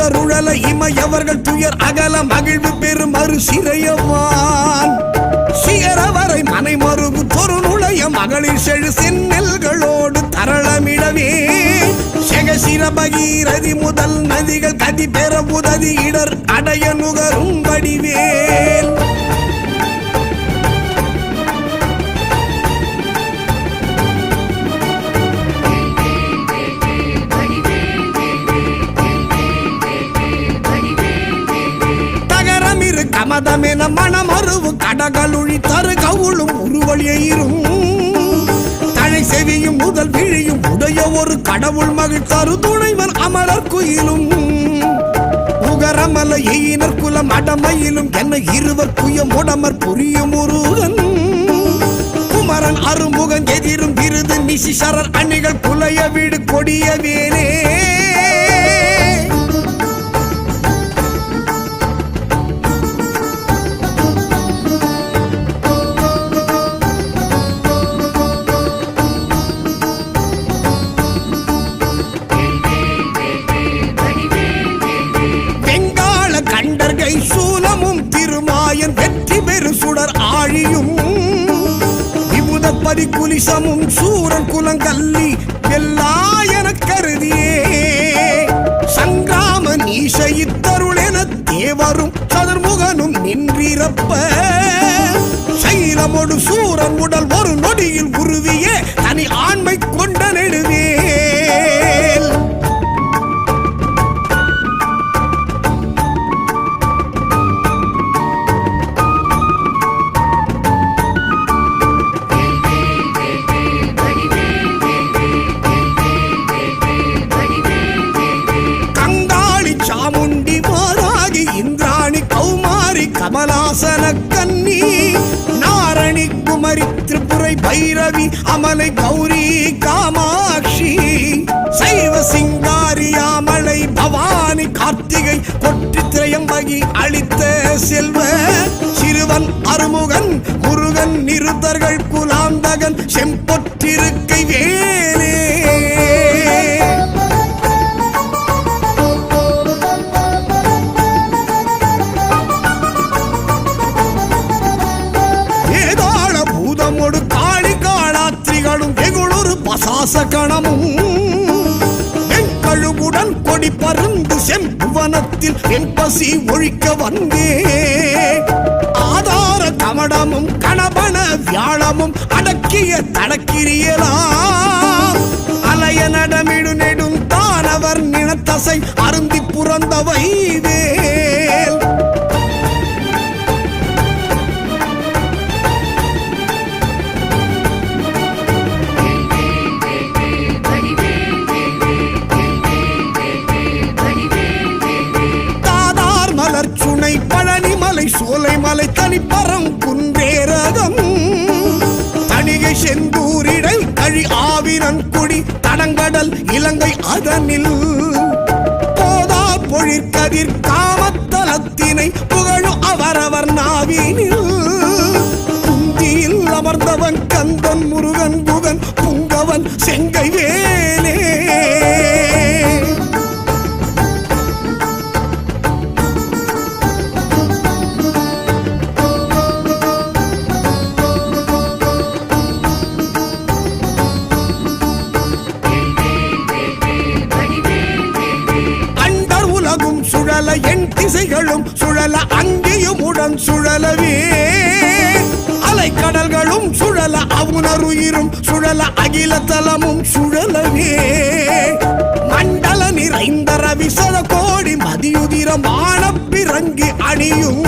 சுடருழல இமையவர்கள் துயர் அகல மகிழ்வு பெரும் மறு சிறையவான் சிகரவரை மனை மருகு தொரு நுழைய மகளிர் செழு செந்நெல்களோடு தரளமிடவே செகசிர பகீரதி முதல் நதிகள் கதி பெற உதவி இடர் அடைய நுகரும் வடிவேல் கமதமென மனமருவு கடகளுழி தரு கவுளும் உருவழியும் தழை செவியும் முதல் விழியும் உடைய ஒரு கடவுள் மகிழ் தரு துணைவன் அமரர் குயிலும் உகரமல எயினர் குலம் அடமையிலும் என்ன இருவர் குய முடமர் புரியும் முருகன் குமரன் அருமுகன் எதிரும் விருது நிசிசரர் அணிகள் புலைய வீடு கொடிய வேலே சூலமும் திருமாயன் வெற்றி பெரு சுடர் ஆழியும் விபுத பரிகுலிசமும் சூரன் குலங்கல்லி எல்லாயன கருதியே சங்கிராம நீச இத்தருளென தேவரும் சதுர்முகனும் நின்றிருப்ப சைலமொடு சூரன் உடல் ஒரு நொடியில் உருவிய தனி ஆண்மை கொண்ட நெடுவேல் கமலாசன கன்னி நாரணி குமரி திரிபுரை பைரவி அமலை கௌரி காமாட்சி சைவ சிங்காரியாமலை பவானி கார்த்திகை கொற்றி திரையம்பகி அளித்த செல்வ சிறுவன் அருமுகன் முருகன் நிருத்தர்கள் குலாந்தகன் செம்பொற்றிருக்கை வேலே கணமும் வெண்கழுகுடன் கொடி பருந்து செம்புவனத்தில் வெண்பசி ஒழிக்க வந்தே ஆதார கமடமும் கணபன வியாழமும் அடக்கிய தடக்கிரியலாம் அலைய நடமிடு நெடும் தானவர் நினத்தசை அருந்தி புறந்தவை வேல் பழனிமலை சோலைமலை தனிப்பரம் குன்றேரகம் தணிகை செந்தூரிடை கழி ஆவிரன் குடி தடங்கடல் இலங்கை அதனில் போதா பொழிற்கதிர் காமத்தலத்தினை புகழும் அவரவர் நாவினில் குந்தியில் அமர்ந்தவன் கந்தன் முருகன் புகன் புங்கவன் செங்கை வேலே என் திசைகளும் சுழல அங்கேயும் உடன் சுழலவே அலைக்கடல்களும் சுழல அவுணருயிரும் சுழல அகில தலமும் சுழலவே மண்டல நிறைந்த ரவிசர கோடி மதியுதிரமான பிறங்கி அணியும்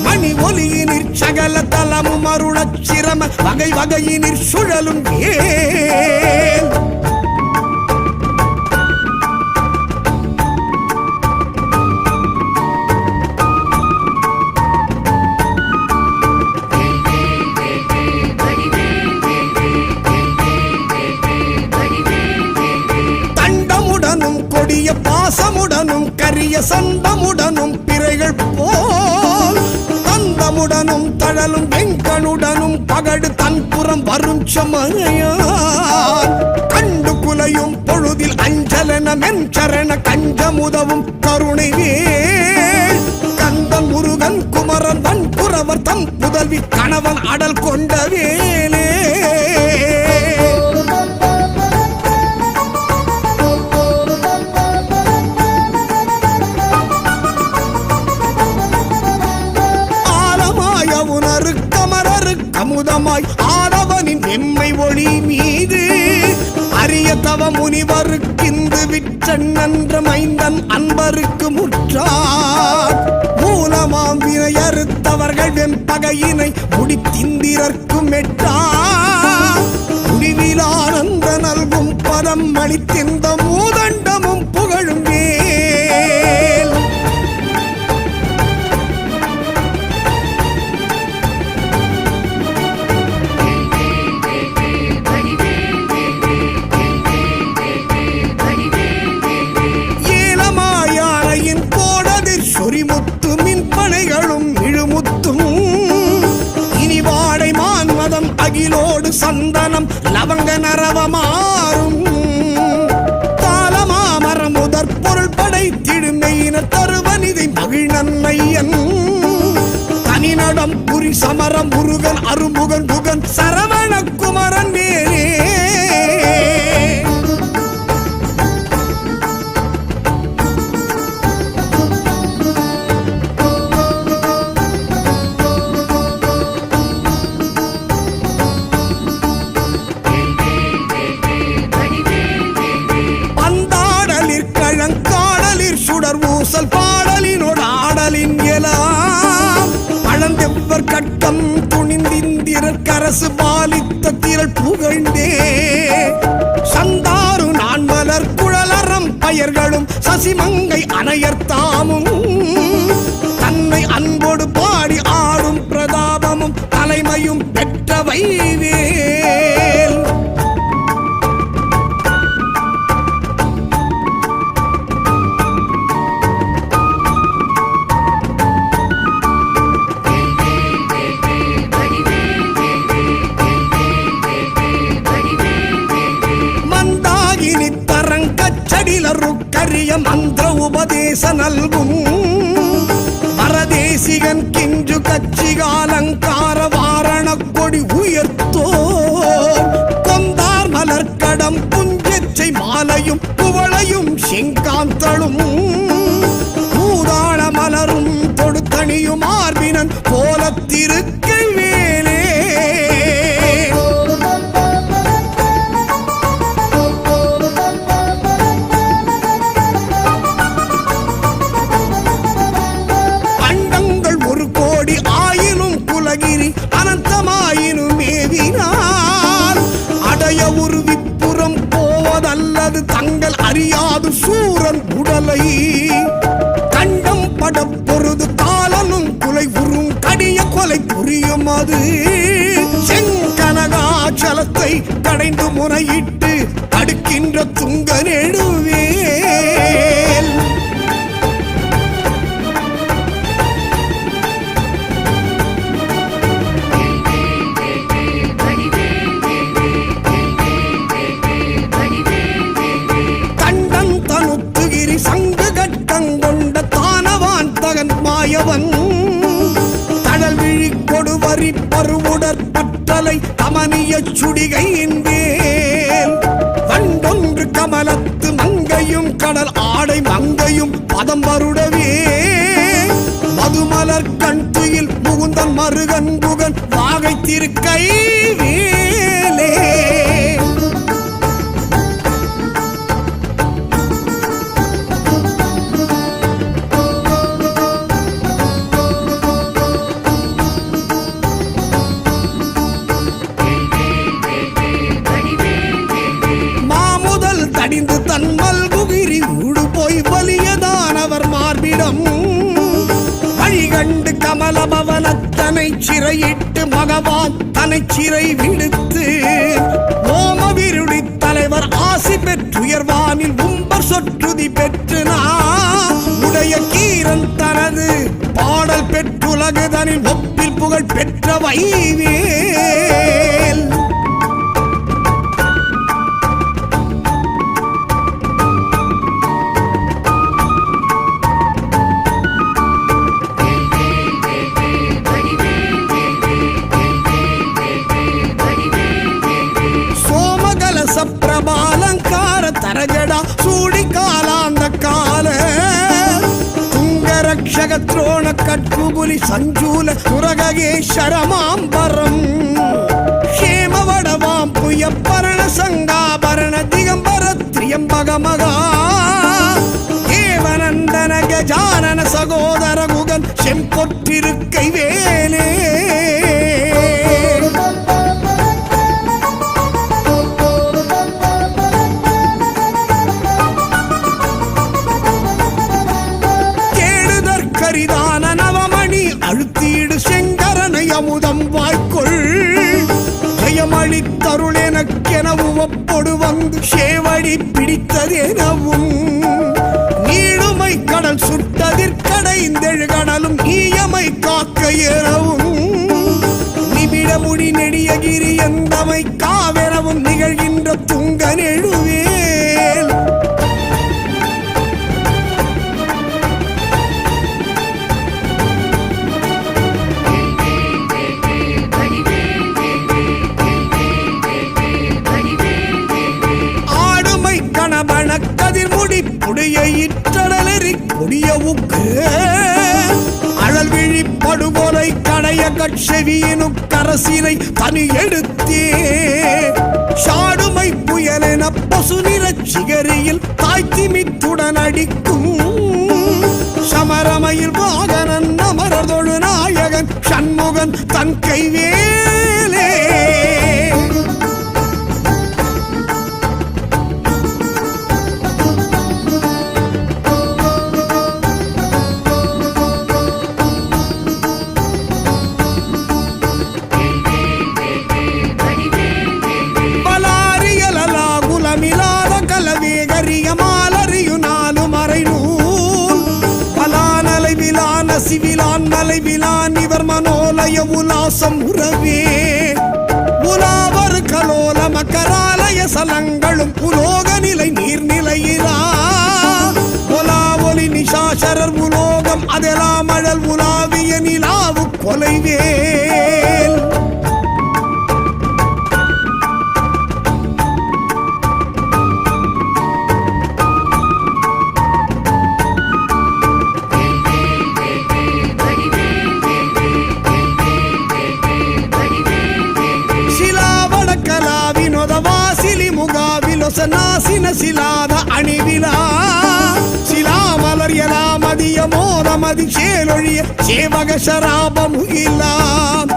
மணி ஒலியினிற் சகல தலமும் அருளச் சிரம வகை வகையினிற் சுழலும் ஏன் பாசமுடனும் கரிய சந்தமுடனும் பிறைகள் போல் தந்தமுடனும் தழலும் வெங்கனுடனும் பகடு தன்புறம் வரும் சமயான் கண்டு குலையும் பொழுதில் அஞ்சலன மென்சரண கஞ்சமுதவும் கருணை வேல் கந்தன் முருகன் குமரன் வன்புறவர் தம் புதல்வி கணவன் அடல் கொண்ட வேலே அமுதமாய் ஆடவனின் எம்மை ஒளி மீது அரிய தவ முனிவருக்கிந்து விற்றன் நன்ற மைந்தன் அன்பருக்கு முற்றார் மூலமாம் வினையறுத்தவர்கள் வெம்பகையினை முடித்திந்திரர்க்கும் எட்டார் முடிவில் ஆனந்த நல்கும் பதம் அளித்திந்த மூதண்டமும் புகழும் வேல் சொரிமுத்து மின்பனைகளும் இழுமுத்தும் இனி வாடை மான்மதம் அகிலோடு சந்தனம் லவங்க நரவமாறும் தாளமாமரம் முதற் பொருள் படைத்திடுமையின தருவனிதை மகிழ்நன்மையன் தனிநடம் புரி சமரம் முருகன் அருமுகன் புகன் சரவண குமரன் வேலே ஊசல் பாடலினோடு ஆடலின் எலாம் பழந்தெவ்வர் கட்டம் துணிந்திந்திரர் கரசு பாலித்த திரள் புகழ்ந்தே சந்தாரு நான் மலர் குழலறம் பயர்களும் சசிமங்கை அணையர்த்தாமும் தன்னை அன்போடு பாடி ஆடும் பிரதாபமும் தலைமையும் பெற்றவை வேல் கரிய மந்திர உபதேச நல்கும் பரதேசிகன் கிஞ்சு கச்சிகாலங்கார வாரண கொடி உயர்த்தோ கொந்தார் மலர்கடம் புஞ்செச்சை மாலையும் குவளையும் செங்காந்தளும் பூதாள மலரும் தொடுத்தணியும் ஆர்பினன் கோலத்திருக்கை வேலே அனந்தமாயினும் மேவினால் அடைய ஒரு விப்புறம் போவதல்லது தங்கள் அறியாது சூரன் உடலை கண்டம் பட பொருது காலனும் குலை உறும் கடிய கொலை புரியும் அது செங்கனகாச்சலத்தை கடைந்து முறையிட்டு அடுக்கின்ற துங்க நெடுவேல் மாயவன் தடல் விழி கொடுவரி பருவுடற் பற்றலை கமனிய சுடிகையின் வேல் வண்டொன்று கமலத்து மங்கையும் கடல் ஆடை மங்கையும் பதம் வருடவே மதுமலர் கண் துயில் முகுந்தன் மருகன் புகன் வாகை திருக்கை வேலே தன்மல் குகிரி ஊடு போய் வலியதானவர் மார்பிடம் வழிகண்டு கமலபவனத்தனை சிறையிட்டு மகவான் தனை சிறை விடுத்து ஓமவிருடி தலைவர் ஆசி பெற்றுயர்வானில் உம்பர் சொற்றுதி பெற்று உடைய கீரன் தனது பாடல் பெற்றுலகுதனில் ஒப்பில் புகழ் பெற்ற வைவேல் கடஜடா சூடி காலாந்த கால துங்கரக்ஷக துரோண கட்குபுலி சஞ்சூல துரகேஸ்வரமாம்பரம் க்ஷேமவடவாம் புயப்பரண சங்காபரண திகம்பர திரியம்பக மகா தேவநந்தன கஜானன சகோதர குகன் செம்பொற்றிருக்கை வேலே கேடுதற்கரிதான நவமணி அழுத்தீடு செங்கரனை அமுதம் வாய்க்கொள் ஜயமளித்தருள் எனக்கெனவும் ஒப்பொடு வந்து சேவடி பிடித்ததெனவும் நீடுமை கடல் சுட்டதிற்கடைந்தெழு கடலும் ஈயமை காக்க எனவும் நிபிட முடி நெடியகிரி எந்தமை காவெனவும் நிகழ்கின்ற துங்க நெழுவேல் கதிர்முடி புடைய இற்றடலெறி கொடிய உக்கு அழல் விழி படுகொலை கடைய கட்செவியினு கரசினை தனி எடுத்தே சாடுமை புயலென பசு நிறச் சிகரியில் தாய்த்திமித்துடன் அடிக்கும் சமரமையில் வாகனன் அமரதொழு நாயகன் சண்முகன் தன் கைவேலே சிவிலான் மலை விலான் இவர் மனோலய உலாசம் உறவே உலாவர் கலோல மக்கராலய சலங்களும் உலோக நிலை நீர்நிலையிலா உலா ஒலி நிஷாசரர் உலோகம் அதெல்லாம் அழல் உலாவிய நிலாவு கொலைவேல் நாசின சிலாத அணிவிலா சிலாமலர் எலாமதிய மோதமதி சேலொழிய சேவக சராபமுகிலாம்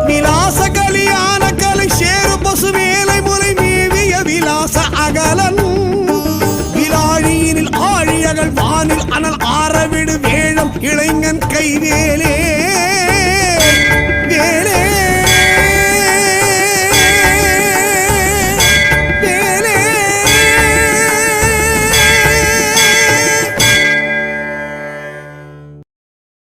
விலாச கலியான கலை சேரு பசு மேலை முறை மேவிய விலாச அகலன் விலாழியினில் ஆழியகள் வானில் அனல் ஆரவிடு வேழம் இளைஞன் கைவேலே